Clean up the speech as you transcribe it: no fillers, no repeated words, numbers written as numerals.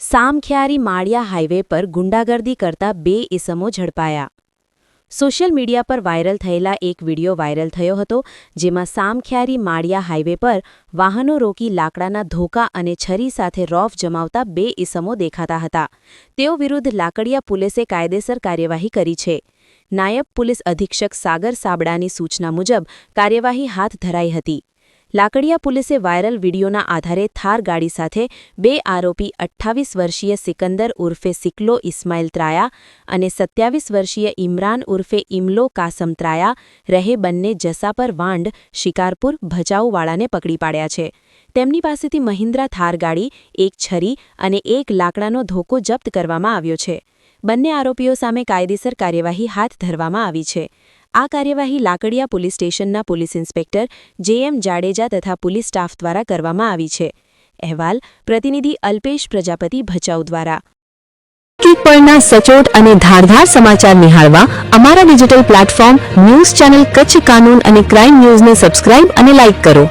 સામખિયારી માળિયા highway પર ગુંડાગર્દી કરતા 2 ઇસમો ઝડપાયા। સોશિયલ મીડિયા પર વાયરલ થયેલા એક વિડિયો વાયરલ થયો હતો, જેમાં સામખિયારી માળિયા હાઈવે પર વાહનો રોકી લાકડાના ધોકા અને છરી સાથે રોફ જમાવતા 2 ઇસમો દેખાતા હતા। તેઓ વિરુદ્ધ લાકડિયા પોલીસે કાયદેસર કાર્યવાહી કરી છે। નાયબ પોલીસ અધિક્ષક સાગર સાબડાની સૂચના મુજબ કાર્યવાહી હાથ ધરાઈ હતી। લાકડિયા પોલીસે વાયરલ વિડિયોના આધારે થાર ગાડી સાથે 2 આરોપી 28 વર્ષીય સિકંદર ઉર્ફે સિકલો ઇસ્માઇલ ત્રાયા અને 27 વર્ષીય ઇમરાન ઉર્ફે ઇમલો કાસમ ત્રાયા રહે બંને જસાપર વાંડ શિકારપુર ભચાઉવાળાને પકડી પાડ્યા છે। તેમની પાસેથી મહિન્દ્રા થાર ગાડી, એક છરી અને એક લાકડાનો ધોકો જપ્ત કરવામાં આવ્યો છે। બંને આરોપીઓ સામે કાયદેસર કાર્યવાહી હાથ ધરવામાં આવી છે। આ કાર્યવાહી લાકડિયા પોલીસ સ્ટેશનના પોલીસ ઇન્સ્પેક્ટર જે.એમ. જાડેજા તથા પોલીસ સ્ટાફ દ્વારા કરવામાં આવી છે। અહેવાલ પ્રતિનિધિ અલ્પેશ પ્રજાપતિ ભચાઉ દ્વારા। પરના સચોટ અને ધારદાર સમાચાર નિહાળવા અમારા digital platform news channel Kutch કાનૂન અને ક્રાઇમ ન્યૂઝને સબસ્ક્રાઇબ અને લાઇક કરો।